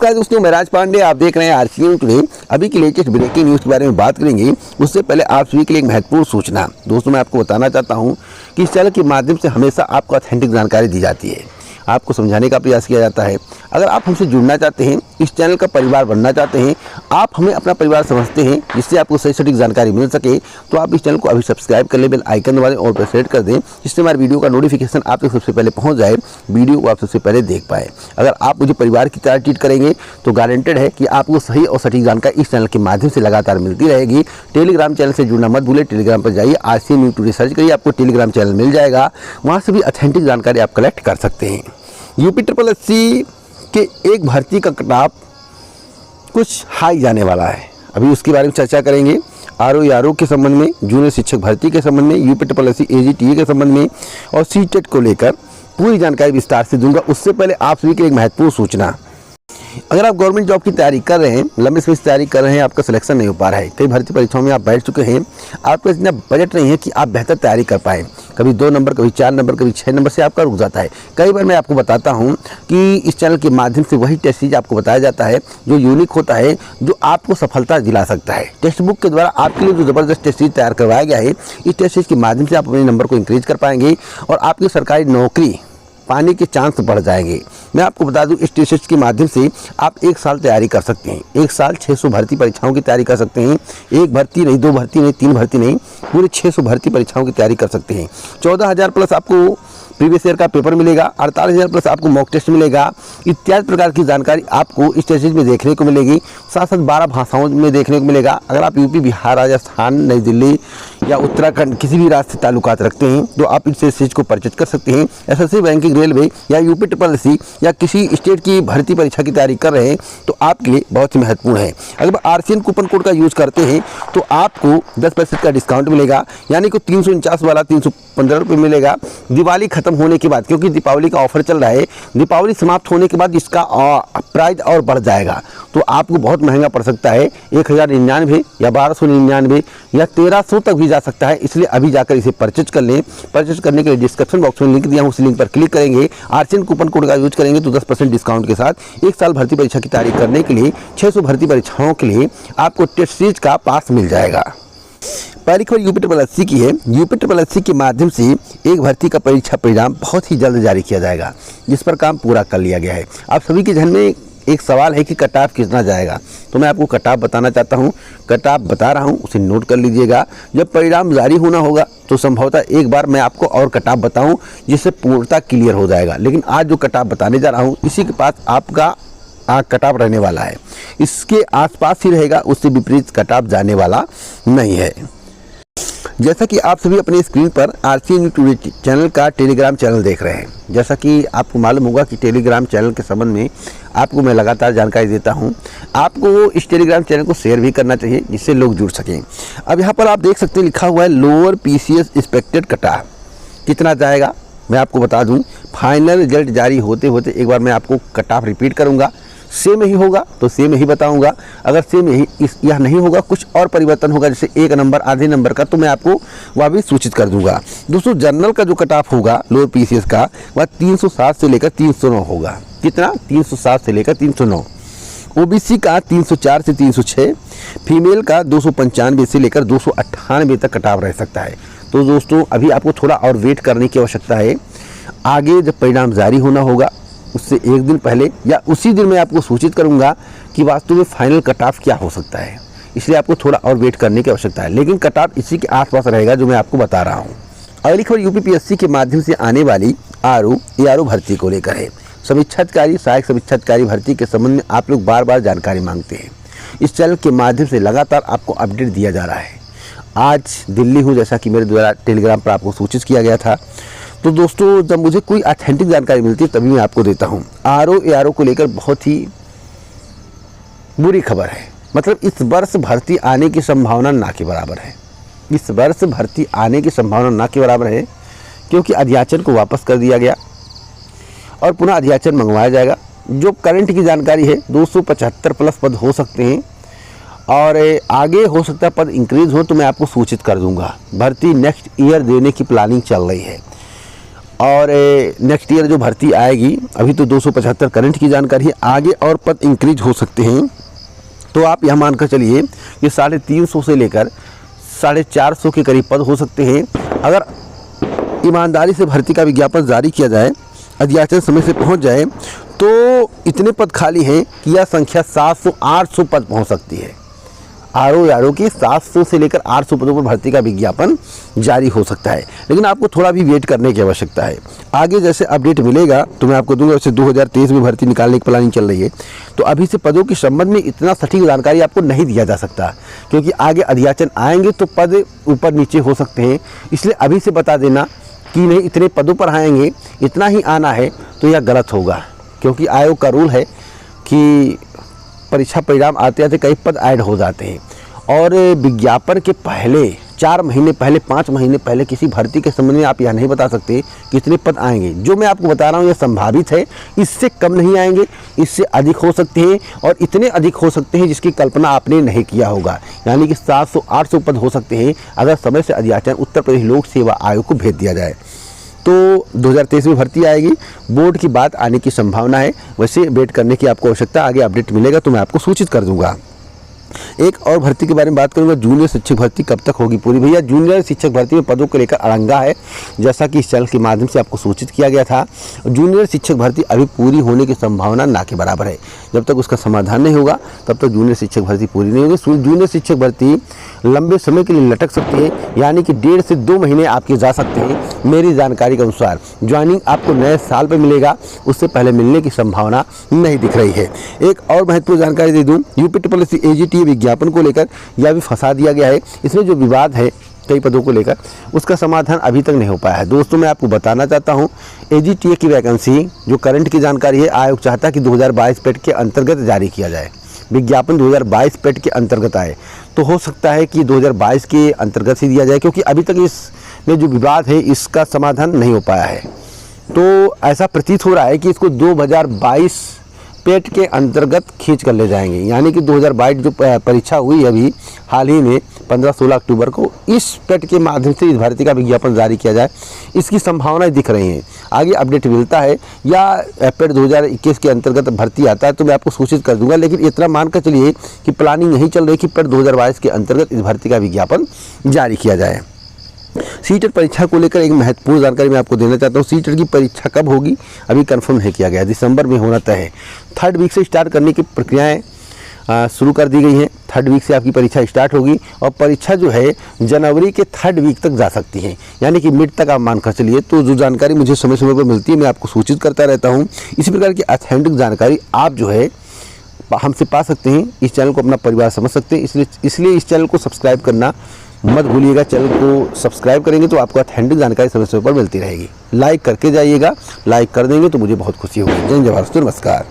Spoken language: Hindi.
नमस्कार दोस्तों, मैं राज पांडे, आप देख रहे हैं आरसीएन टुडे। अभी की लेटेस्ट ब्रेकिंग न्यूज़ के बारे में बात करेंगे। उससे पहले आप सभी के लिए एक महत्वपूर्ण सूचना। दोस्तों, मैं आपको बताना चाहता हूं कि इस चैनल के माध्यम से हमेशा आपको ऑथेंटिक जानकारी दी जाती है, आपको समझाने का प्रयास किया जाता है। अगर आप हमसे जुड़ना चाहते हैं, इस चैनल का परिवार बनना चाहते हैं, आप हमें अपना परिवार समझते हैं, जिससे आपको सही सटीक जानकारी मिल सके, तो आप इस चैनल को अभी सब्सक्राइब कर लें, बेल आइकन दबा दें और प्रेस सेट कर दें, जिससे हमारे वीडियो का नोटिफिकेशन आप तक सबसे पहले पहुंच जाए, वीडियो को आप सबसे पहले देख पाए। अगर आप मुझे परिवार की तरह ट्रीट करेंगे तो गारंटेड है कि आपको सही और सटीक जानकारी इस चैनल के माध्यम से लगातार मिलती रहेगी। टेलीग्राम चैनल से जुड़ना मत भूलें। टेलीग्राम पर जाइए, आरसीएन न्यूज़ टुडे सर्च करिए, आपको टेलीग्राम चैनल मिल जाएगा। वहाँ से भी ऑथेंटिक जानकारी आप कलेक्ट कर सकते हैं। यूपी के एक भर्ती का कटाव कुछ हाई जाने वाला है, अभी उसके बारे में चर्चा करेंगे। आरओ के संबंध में, जूनियर शिक्षक भर्ती के संबंध में, यूपी एजीटीए के संबंध में और सीटेट को लेकर पूरी जानकारी विस्तार से दूंगा। उससे पहले आप सभी के लिए एक महत्वपूर्ण सूचना। अगर आप गवर्नमेंट जॉब की तैयारी कर रहे हैं, लंबे समय से तैयारी कर रहे हैं, आपका सिलेक्शन नहीं हो पा रहा है, कई भर्ती परीक्षाओं में आप बैठ चुके हैं, आपका इतना बजट नहीं है कि आप बेहतर तैयारी कर पाएँ, कभी 2 नंबर, कभी 4 नंबर, कभी 6 नंबर से आपका रुक जाता है। कई बार मैं आपको बताता हूं कि इस चैनल के माध्यम से वही टेस्ट सीरीज आपको बताया जाता है जो यूनिक होता है, जो आपको सफलता दिला सकता है। टेक्स्ट बुक के द्वारा आपके लिए जो ज़बरदस्त टेस्ट सीरीज तैयार करवाया गया है, इस टेस्ट सीरीज के माध्यम से आप अपने नंबर को इंक्रीज कर पाएंगे और आपकी सरकारी नौकरी पाने के चांस बढ़ जाएंगे। मैं आपको बता दूं, इस टेस्ट के माध्यम से आप 1 साल तैयारी कर सकते हैं। 1 साल 600 भर्ती परीक्षाओं की तैयारी कर सकते हैं। 1 भर्ती नहीं, 2 भर्ती नहीं, 3 भर्ती नहीं, पूरे 600 भर्ती परीक्षाओं की तैयारी कर सकते हैं। 14,000 प्लस आपको प्रीवियस ईयर का पेपर मिलेगा, 48,000 प्लस आपको मॉक टेस्ट मिलेगा। इत्यादि प्रकार की जानकारी आपको इस टेस्ट में देखने को मिलेगी। साथ साथ 12 भाषाओं में देखने को मिलेगा। अगर आप यूपी, बिहार, राजस्थान, नई दिल्ली या उत्तराखंड किसी भी राज्य से ताल्लुकात रखते हैं तो आप इस टेस्ट को परचेज कर सकते हैं। एसएससी, बैंकिंग, रेलवे या यूपी या किसी स्टेट की भर्ती परीक्षा की तैयारी कर रहे हैं तो आपके लिए बहुत ही महत्वपूर्ण है। अगर आरसीएन कूपन कोड का यूज करते हैं तो आपको 10% का डिस्काउंट मिलेगा, यानी कि 349 वाला 315 रुपये मिलेगा दिवाली खत्म होने के बाद, क्योंकि दीपावली का ऑफर चल रहा है। दीपावली समाप्त होने के बाद इसका प्राइस और बढ़ जाएगा, तो आपको बहुत महंगा पड़ सकता है। 1099 या 1299 या 1300 तक भी जा सकता है। इसलिए अभी जाकर इसे परचेज कर लें। परचेज करने के लिए डिस्क्रिप्शन बॉक्स में लिंक दिया हूँ, उस लिंक पर क्लिक करेंगे, आरसीएन कूपन कोड का यूज करेंगे तो 10% डिस्काउंट के साथ 1 साल भर्ती परीक्षा की तैयारी करने के लिए 600 भर्ती परीक्षाओं के लिए आपको टेस्ट सीरीज का पास मिल जाएगा। पहली खबर यूपी की है। यूपी के माध्यम से एक भर्ती का परीक्षा परिणाम बहुत ही जल्द जारी किया जाएगा, जिस पर काम पूरा कर लिया गया है। आप सभी के ध्यान में एक सवाल है कि कट ऑफ कितना जाएगा, तो मैं आपको कट ऑफ बताना चाहता हूं। कट ऑफ बता रहा हूं, उसे नोट कर लीजिएगा। जब परिणाम जारी होना होगा तो संभवतः एक बार मैं आपको और कट ऑफ बताऊं, जिससे पूर्णतः क्लियर हो जाएगा। लेकिन आज जो कट ऑफ बताने जा रहा हूँ, इसी के पास आपका कट ऑफ रहने वाला है। इसके आसपास ही रहेगा, उससे विपरीत कट ऑफ जाने वाला नहीं है। जैसा कि आप सभी अपने स्क्रीन पर आरसीएन न्यूज़ टुडे चैनल का टेलीग्राम चैनल देख रहे हैं, जैसा कि आपको मालूम होगा कि टेलीग्राम चैनल के संबंध में आपको मैं लगातार जानकारी देता हूं। आपको इस टेलीग्राम चैनल को शेयर भी करना चाहिए, जिससे लोग जुड़ सकें। अब यहाँ पर आप देख सकते हैं, लिखा हुआ है lower PCS expected cut off कितना जाएगा। मैं आपको बता दूँ, फाइनल रिजल्ट जारी होते होते एक बार मैं आपको कट ऑफ रिपीट करूँगा। सेम ही होगा तो सेम ही बताऊंगा, अगर सेम यह नहीं होगा, कुछ और परिवर्तन होगा, जैसे 1 नंबर, आधे नंबर का, तो मैं आपको वह भी सूचित कर दूंगा। दोस्तों, जनरल का जो कट ऑफ होगा लोअर पीसीएस का, वह 307 से लेकर 309 होगा। कितना? 307 से लेकर 309। ओबीसी का 304 से 306, फीमेल का 295 से लेकर 298 तक कट ऑफ रह सकता है। तो दोस्तों, अभी आपको थोड़ा और वेट करने की आवश्यकता है। आगे जब परिणाम जारी होना होगा उससे 1 दिन पहले या उसी दिन मैं आपको सूचित करूंगा कि वास्तव में फाइनल कट ऑफ क्या हो सकता है। इसलिए आपको थोड़ा और वेट करने की आवश्यकता है, लेकिन कट ऑफ इसी के आसपास रहेगा जो मैं आपको बता रहा हूं। अगली खबर यूपीपीएससी के माध्यम से आने वाली आरओ भर्ती को लेकर है। समीक्षाधिकारी, सहायक समीक्षाधिकारी भर्ती के संबंध में आप लोग बार बार जानकारी मांगते हैं। इस चैनल के माध्यम से लगातार आपको अपडेट दिया जा रहा है। आज दिल्ली हूँ, जैसा कि मेरे द्वारा टेलीग्राम पर आपको सूचित किया गया था। तो दोस्तों, जब मुझे कोई ऑथेंटिक जानकारी मिलती है तभी मैं आपको देता हूं। आरओ को लेकर बहुत ही बुरी खबर है। मतलब इस वर्ष भर्ती आने की संभावना ना के बराबर है। इस वर्ष भर्ती आने की संभावना ना के बराबर है, क्योंकि अध्याचन को वापस कर दिया गया और पुनः अध्याचन मंगवाया जाएगा। जो करंट की जानकारी है, 275 प्लस पद हो सकते हैं और आगे हो सकता है पद इंक्रीज हो, तो मैं आपको सूचित कर दूंगा। भर्ती नेक्स्ट ईयर देने की प्लानिंग चल रही है और नेक्स्ट ईयर जो भर्ती आएगी, अभी तो 275 करंट की जानकारी है, आगे और पद इंक्रीज हो सकते हैं। तो आप यह मानकर चलिए कि 350 से लेकर 450 के करीब पद हो सकते हैं। अगर ईमानदारी से भर्ती का विज्ञापन जारी किया जाए, अध्याचन समय से पहुंच जाए, तो इतने पद खाली हैं कि यह संख्या 700-800 पद पहुंच सकती है। आरओ की 700 से लेकर 800 पदों पर भर्ती का विज्ञापन जारी हो सकता है, लेकिन आपको थोड़ा भी वेट करने की आवश्यकता है। आगे जैसे अपडेट मिलेगा तो मैं आपको दूंगा। वैसे 2023 में भर्ती निकालने की प्लानिंग चल रही है, तो अभी से पदों के संबंध में इतना सटीक जानकारी आपको नहीं दिया जा सकता, क्योंकि आगे अध्याचन आएंगे तो पद ऊपर नीचे हो सकते हैं। इसलिए अभी से बता देना कि नहीं इतने पदों पर आएंगे, इतना ही आना है, तो यह गलत होगा। क्योंकि आयोग का रूल है कि परीक्षा परिणाम आते आते कई पद ऐड हो जाते हैं, और विज्ञापन के पहले 4 महीने पहले, 5 महीने पहले किसी भर्ती के संबंध में आप यह नहीं बता सकते कितने पद आएंगे। जो मैं आपको बता रहा हूँ यह संभावित है, इससे कम नहीं आएंगे, इससे अधिक हो सकते हैं, और इतने अधिक हो सकते हैं जिसकी कल्पना आपने नहीं किया होगा। यानी कि 700-800 पद हो सकते हैं अगर समय से अध्याचन उत्तर प्रदेश लोक सेवा आयोग को भेज दिया जाए। तो 2023 में भर्ती आएगी, बोर्ड की बात आने की संभावना है। वैसे वेट करने की आपको आवश्यकता, आगे अपडेट मिलेगा तो मैं आपको सूचित कर दूंगा। एक और भर्ती के बारे में बात करूंगा, जूनियर शिक्षक भर्ती कब तक होगी पूरी। भैया जूनियर शिक्षक भर्ती में पदों को लेकर अड़ंगा है, जैसा कि इस चैनल के माध्यम से आपको सूचित किया गया था। जूनियर शिक्षक भर्ती अभी पूरी होने की संभावना ना के बराबर है। जब तक उसका समाधान नहीं होगा तब तक जूनियर शिक्षक भर्ती पूरी नहीं होगी। जूनियर शिक्षक भर्ती लंबे समय के लिए लटक सकती है, यानी कि 1.5 से 2 महीने आपके जा सकते हैं। मेरी जानकारी के अनुसार ज्वाइनिंग आपको नए साल पर मिलेगा, उससे पहले मिलने की संभावना नहीं दिख रही है। एक और महत्वपूर्ण जानकारी दे दूं, यूपीपीएससी एजीटी विज्ञापन को लेकर यह भी फंसा दिया गया है। इसमें जो विवाद है कई पदों को लेकर, उसका समाधान अभी तक नहीं हो पाया है। दोस्तों मैं आपको बताना चाहता हूं, एजीटीए की वैकेंसी जो करंट की जानकारी है, आयोग चाहता है कि 2022 पेट के अंतर्गत जारी किया जाए। विज्ञापन 2022 पेट के अंतर्गत आए तो हो सकता है कि 2022 के अंतर्गत ही दिया जाए, क्योंकि अभी तक इसमें जो विवाद है इसका समाधान नहीं हो पाया है। तो ऐसा प्रतीत हो रहा है कि इसको 2022 पेट के अंतर्गत खींच कर ले जाएंगे, यानी कि 2022 जो परीक्षा हुई अभी हाल ही में 15-16 अक्टूबर को, इस पेट के माध्यम से इस भर्ती का विज्ञापन जारी किया जाए, इसकी संभावनाएं दिख रही हैं। आगे अपडेट मिलता है या पेट 2021 के अंतर्गत भर्ती आता है तो मैं आपको सूचित कर दूंगा, लेकिन इतना मानकर चलिए कि प्लानिंग नहीं चल रही कि पेट 2022 के अंतर्गत इस भर्ती का विज्ञापन जारी किया जाए। सीटेट परीक्षा को लेकर एक महत्वपूर्ण जानकारी मैं आपको देना चाहता हूँ। सीटेट की परीक्षा कब होगी अभी कंफर्म नहीं किया गया, दिसंबर में होना तय है। 3rd वीक से स्टार्ट करने की प्रक्रियाएं शुरू कर दी गई हैं। 3rd वीक से आपकी परीक्षा स्टार्ट होगी, और परीक्षा जो है जनवरी के 3rd वीक तक जा सकती है, यानी कि मिड तक आप मानकर चलिए। तो जो जानकारी मुझे समय समय पर मिलती है मैं आपको सूचित करता रहता हूँ। इसी प्रकार की ऑथेंटिक जानकारी आप जो है हमसे पा सकते हैं। इस चैनल को अपना परिवार समझ सकते हैं, इसलिए इस चैनल को सब्सक्राइब करना मत भूलिएगा। चैनल को सब्सक्राइब करेंगे तो आपको ऑथेंटिक जानकारी समय समय पर मिलती रहेगी। लाइक करके जाइएगा, लाइक कर देंगे तो मुझे बहुत खुशी होगी। जय जवाहर, नमस्कार।